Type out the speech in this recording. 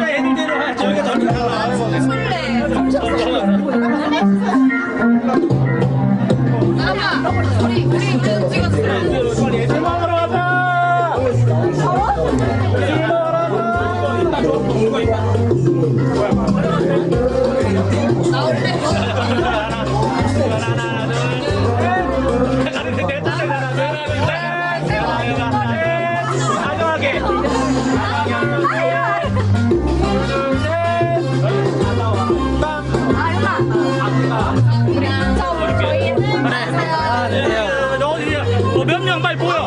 애들대로 저희가 저기 가라. 설레. 우리 사진 찍었어. 빨리 애들 먹으러 가자. 애들 먹으러 나올 때. 몇 명 빨리 모여.